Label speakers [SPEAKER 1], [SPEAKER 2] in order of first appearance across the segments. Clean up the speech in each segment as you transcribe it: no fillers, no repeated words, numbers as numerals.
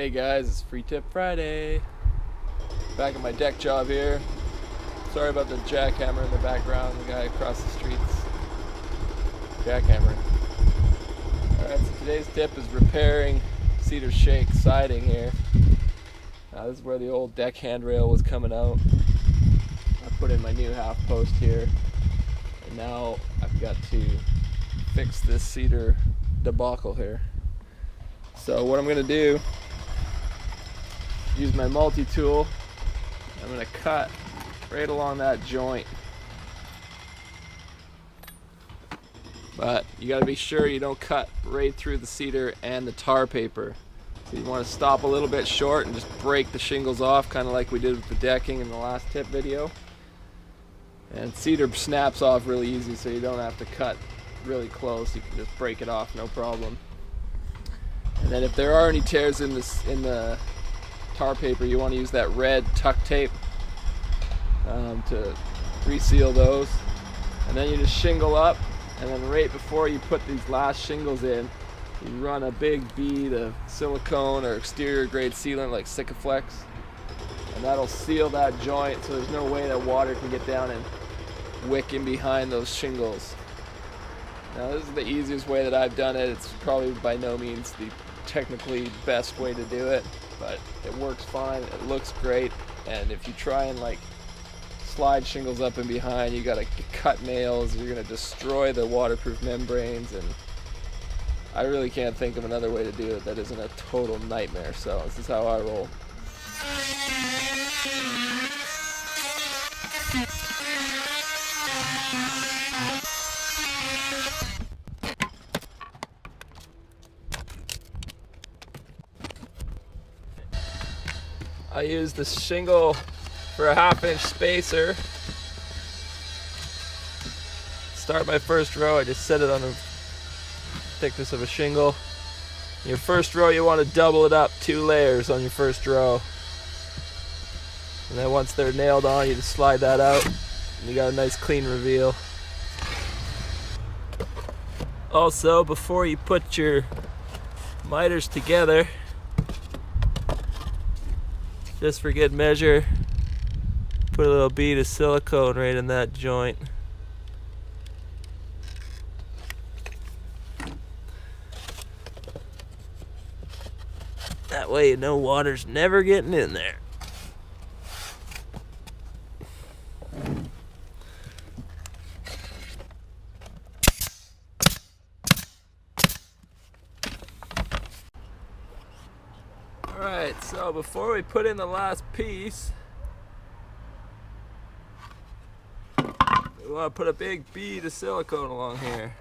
[SPEAKER 1] Hey guys, it's Free Tip Friday. Back at my deck job here. Sorry about the jackhammer in the background, the guy across the street's jackhammering. Alright, so today's tip is repairing Cedar shake siding here. This is where the old deck handrail was coming out. I put in my new half post here, and now I've got to fix this cedar debacle here. So what I'm going to do, use my multi-tool. I'm going to cut right along that joint. But you got to be sure you don't cut right through the cedar and the tar paper. So you want to stop a little bit short and just break the shingles off, kind of like we did with the decking in the last tip video. And cedar snaps off really easy, so you don't have to cut really close. You can just break it off, no problem. And then if there are any tears in the tar paper, you want to use that red tuck tape to reseal those. And then you just shingle up, and then right before you put these last shingles in, you run a big bead of silicone or exterior grade sealant like Sikaflex, and that'll seal that joint so there's no way that water can get down and wick in behind those shingles. Now this is the easiest way that I've done it. It's probably by no means the technically best way to do it, but it works fine, it looks great. And if you try and like slide shingles up and behind, you gotta cut nails, you're gonna destroy the waterproof membranes, and I really can't think of another way to do it that isn't a total nightmare. So this is how I roll. I use the shingle for a 1/2-inch spacer. Start my first row, I just set it on the thickness of a shingle. In your first row you want to double it up, 2 layers on your first row. And then once they're nailed on, you just slide that out and you got a nice clean reveal. Also, before you put your miters together, just for good measure, put a little bead of silicone right in that joint. That way you know water's never getting in there. Alright, so before we put in the last piece, we want to put a big bead of silicone along here.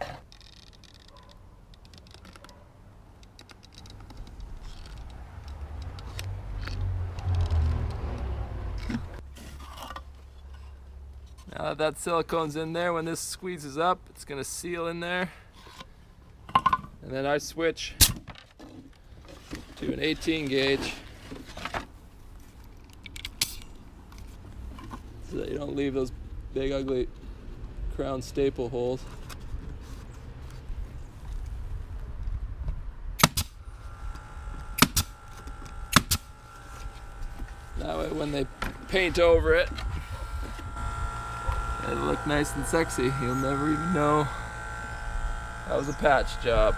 [SPEAKER 1] Now that silicone's in there, when this squeezes up, it's going to seal in there. And then I switch to an 18 gauge so that you don't leave those big ugly crown staple holes. That way when they paint over it, it'll look nice and sexy. You'll never even know that was a patch job.